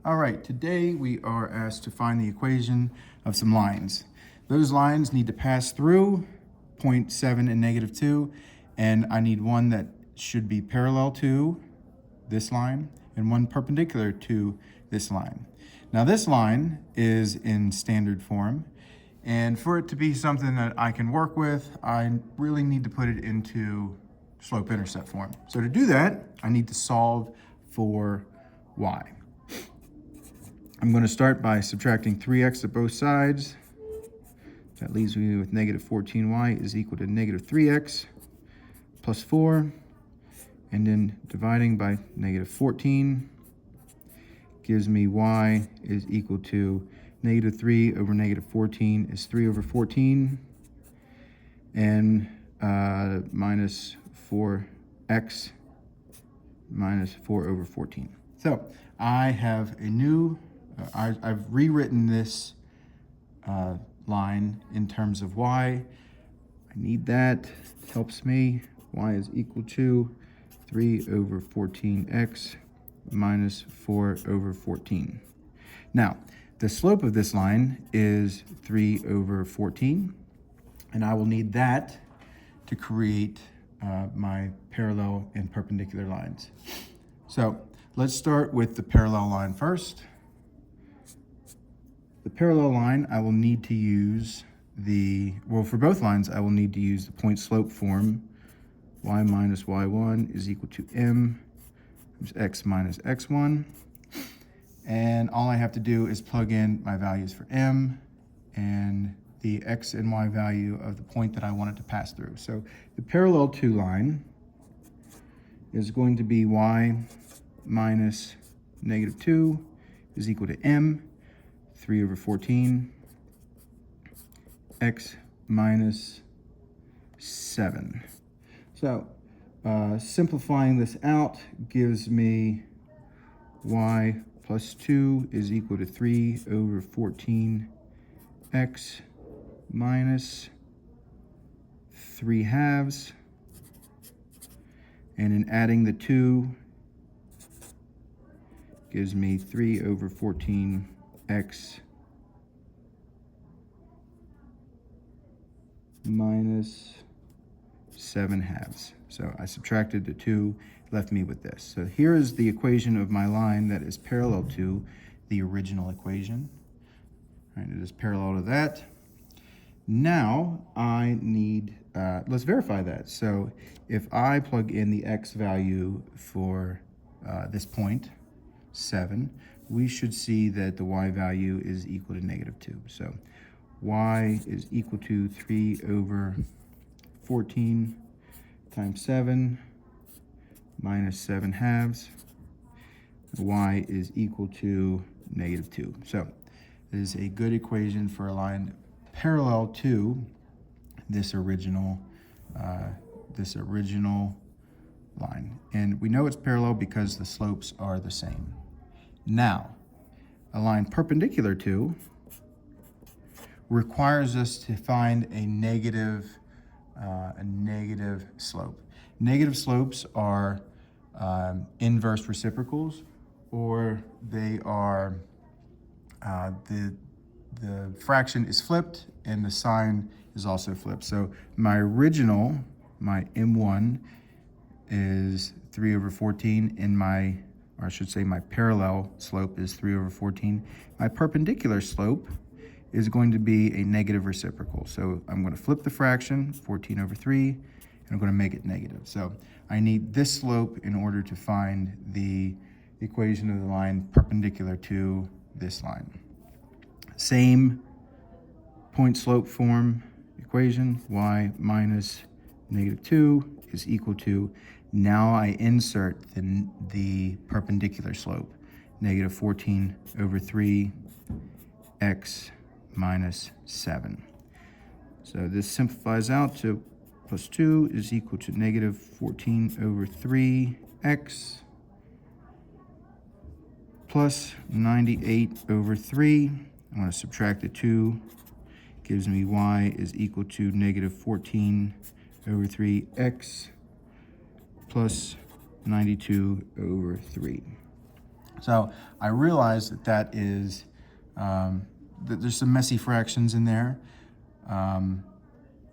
All right, today we are asked to find the equation of some lines. Those lines need to pass through 0.7 and -2, and I need one that should be parallel to this line and one perpendicular to this line. Now this line is in standard form, and for it to be something that I can work with, I really need to put it into slope-intercept form. So to do that, I need to solve for y. I'm going to start by subtracting 3x at both sides. That leaves me with -14y is equal to -3x plus 4. And then dividing by -14 gives me y is equal to -3 over -14 is 3 over 14. And minus 4x minus 4 over 14. So I have a new I've rewritten this line in terms of y. I need that. It helps me. Y is equal to 3 over 14x minus 4 over 14. Now, the slope of this line is 3 over 14, and I will need that to create my parallel and perpendicular lines. So let's start with the parallel line first. The parallel line, I will need to use for both lines, I will need to use the point slope form. Y minus y1 is equal to m times x minus x1. And all I have to do is plug in my values for m and the x and y value of the point that I want it to pass through. So the parallel to line is going to be y minus -2 is equal to m, 3 over 14, x minus 7. So simplifying this out gives me y plus 2 is equal to 3 over 14 x minus 3/2. And in adding the 2 gives me 3 over 14 x minus 7/2. So I subtracted the 2, left me with this. So here is the equation of my line that is parallel to the original equation. All right, it is parallel to that. Now I need, let's verify that. So if I plug in the x value for this point, 7, we should see that the y value is equal to -2. So y is equal to 3 over 14 times 7 minus 7/2. Y is equal to -2. So it is a good equation for a line parallel to this original line. And we know it's parallel because the slopes are the same. Now, a line perpendicular to requires us to find a negative slope. Negative slopes are inverse reciprocals, or they are the fraction is flipped and the sign is also flipped. So my M1 is 3 over 14, and my parallel slope is 3 over 14. My perpendicular slope is going to be a negative reciprocal. So I'm going to flip the fraction, 14 over 3, and I'm going to make it negative. So I need this slope in order to find the equation of the line perpendicular to this line. Same point slope form equation, y minus -2 is equal to, now I insert the perpendicular slope, -14 over 3 x minus 7. So this simplifies out to plus 2 is equal to -14 over 3 x plus 98 over 3. I'm going to subtract the 2, gives me y is equal to -14 over 3 x plus 92 over 3. So I realize that that is, that there's some messy fractions in there.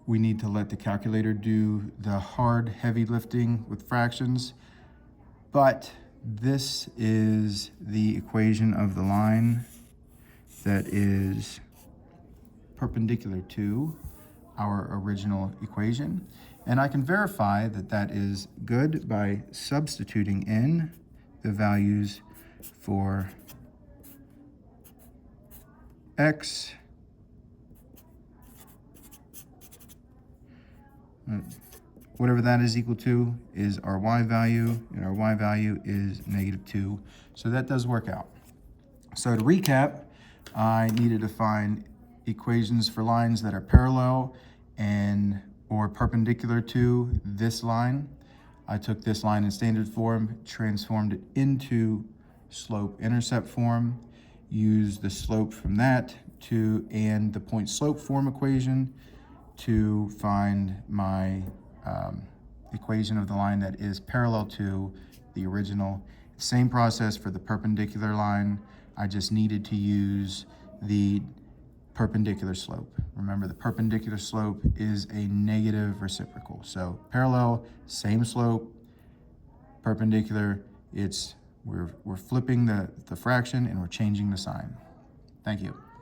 We need to let the calculator do the hard, heavy lifting with fractions. But this is the equation of the line that is perpendicular to our original equation. And I can verify that that is good by substituting in the values for x, whatever that is equal to is our y value, and our y value is -2. So that does work out. So to recap, I needed to find equations for lines that are parallel and or perpendicular to this line. I took this line in standard form, transformed it into slope-intercept form, used the slope from that and the point-slope form equation to find my equation of the line that is parallel to the original. Same process for the perpendicular line. I just needed to use the perpendicular slope. Remember, the perpendicular slope is a negative reciprocal. So parallel, same slope. Perpendicular, we're flipping the fraction and we're changing the sign. Thank you.